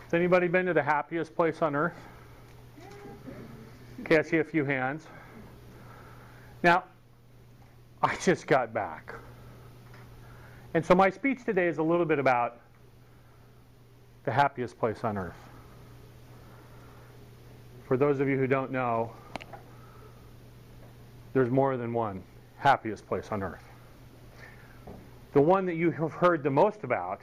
Has anybody been to the happiest place on earth? Okay, I see a few hands. Now, I just got back. And so my speech today is a little bit about the happiest place on earth. For those of you who don't know, there's more than one happiest place on earth. The one that you have heard the most about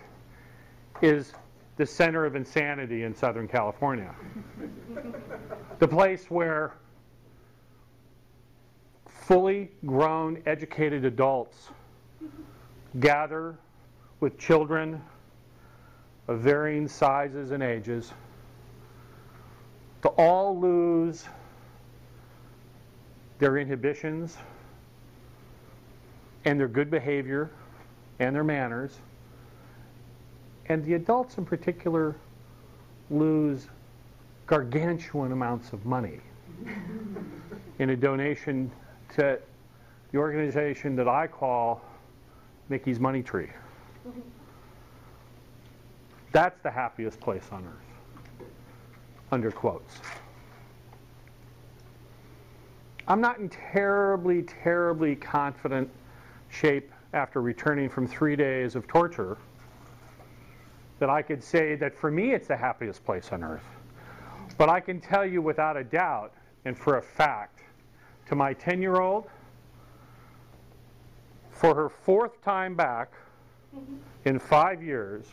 is the center of insanity in Southern California. The place where fully grown, educated adults gather with children of varying sizes and ages to all lose their inhibitions and their good behavior and their manners. And the adults in particular lose gargantuan amounts of money in a donation to the organization that I call Mickey's Money Tree. That's the happiest place on earth, under quotes. I'm not in terribly confident shape after returning from 3 days of torture that I could say that for me it's the happiest place on earth. But I can tell you without a doubt and for a fact, to my 10-year-old, for her 4th time back in 5 years,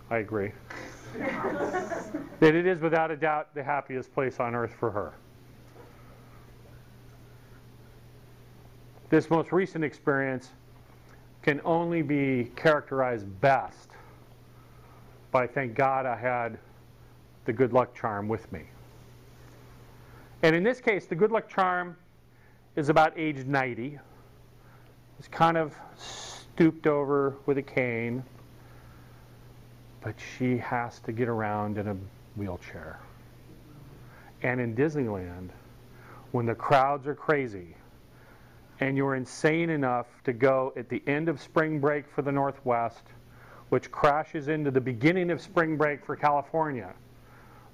I agree, that it is without a doubt the happiest place on earth for her. This most recent experience can only be characterized best by, thank God I had the good luck charm with me. And in this case, the good luck charm is about age 90. It's kind of stooped over with a cane, but she has to get around in a wheelchair. And in Disneyland, when the crowds are crazy, and you're insane enough to go at the end of spring break for the Northwest, which crashes into the beginning of spring break for California,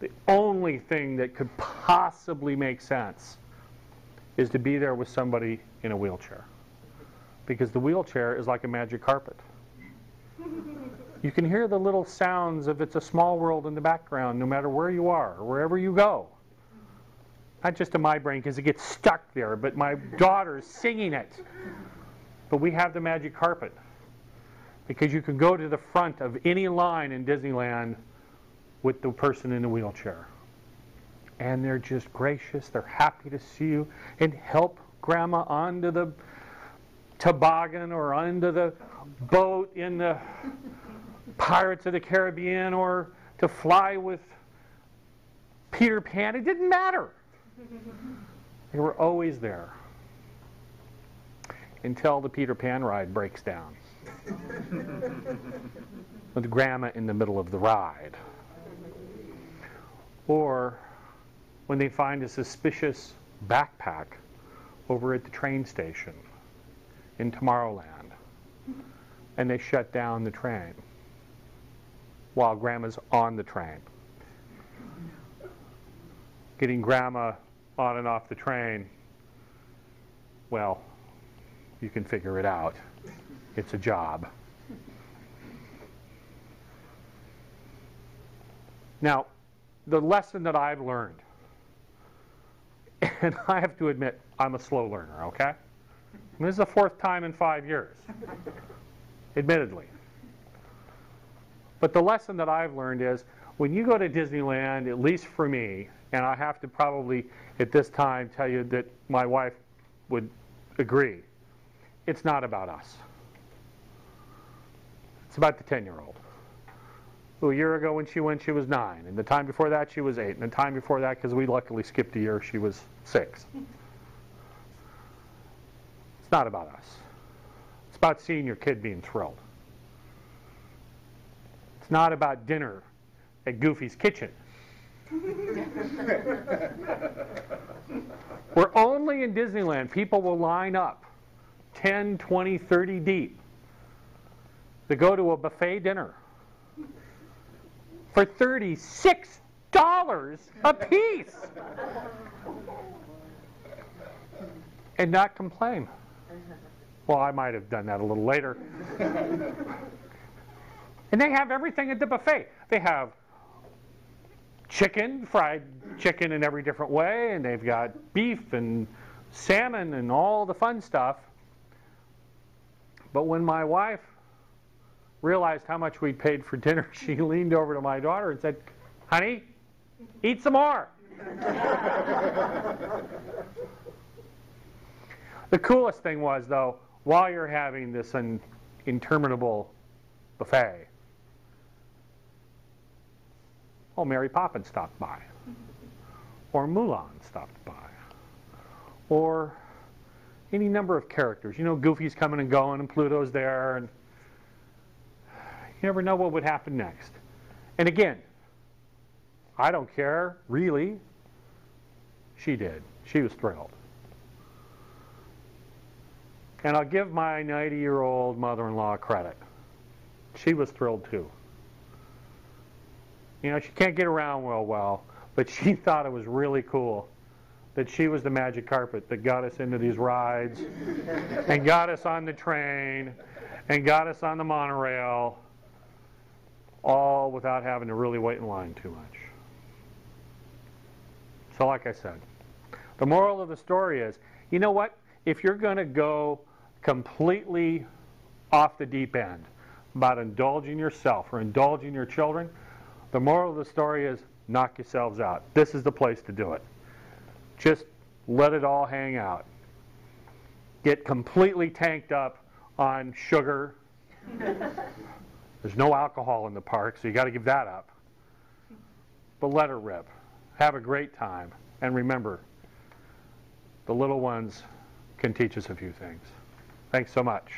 the only thing that could possibly make sense is to be there with somebody in a wheelchair. Because the wheelchair is like a magic carpet. You can hear the little sounds of It's a Small World in the background no matter where you are or wherever you go. Not just in my brain because it gets stuck there, but my daughter's singing it. But we have the magic carpet because you can go to the front of any line in Disneyland with the person in the wheelchair. And they're just gracious, they're happy to see you, and help Grandma onto the toboggan or onto the boat in the Pirates of the Caribbean or to fly with Peter Pan. It didn't matter. They were always there until the Peter Pan ride breaks down with Grandma in the middle of the ride. Or when they find a suspicious backpack over at the train station in Tomorrowland and they shut down the train while Grandma's on the train. Getting Grandma on and off the train, well, you can figure it out. It's a job. Now, the lesson that I've learned, and I have to admit, I'm a slow learner, okay? This is the 4th time in 5 years, admittedly. But the lesson that I've learned is, when you go to Disneyland, at least for me, and I have to probably at this time tell you that my wife would agree, it's not about us. It's about the 10-year-old. A year ago when she went, she was 9. And the time before that, she was 8. And the time before that, because we luckily skipped a year, she was 6. It's not about us. It's about seeing your kid being thrilled. It's not about dinner at Goofy's Kitchen. We're only in Disneyland. People will line up 10, 20, 30 deep to go to a buffet dinner for $36 a piece. And not complain. Well, I might have done that a little later. And they have everything at the buffet. They have chicken, fried chicken in every different way, and they've got beef and salmon and all the fun stuff. But when my wife realized how much we'd paid for dinner, she leaned over to my daughter and said, "Honey, eat some more." The coolest thing was, though, while you're having this interminable buffet, Mary Poppins stopped by, or Mulan stopped by, or any number of characters. You know, Goofy's coming and going, and Pluto's there, and you never know what would happen next. And again, I don't care, really. She did. She was thrilled. And I'll give my 90-year-old mother-in-law credit. She was thrilled too. You know, she can't get around real well, but she thought it was really cool that she was the magic carpet that got us into these rides and got us on the train and got us on the monorail, all without having to really wait in line too much. So like I said, the moral of the story is, you know what? If you're going to go completely off the deep end about indulging yourself or indulging your children, the moral of the story is knock yourselves out. This is the place to do it. Just let it all hang out. Get completely tanked up on sugar. There's no alcohol in the park, so you got to give that up. But let her rip. Have a great time. And remember, the little ones can teach us a few things. Thanks so much.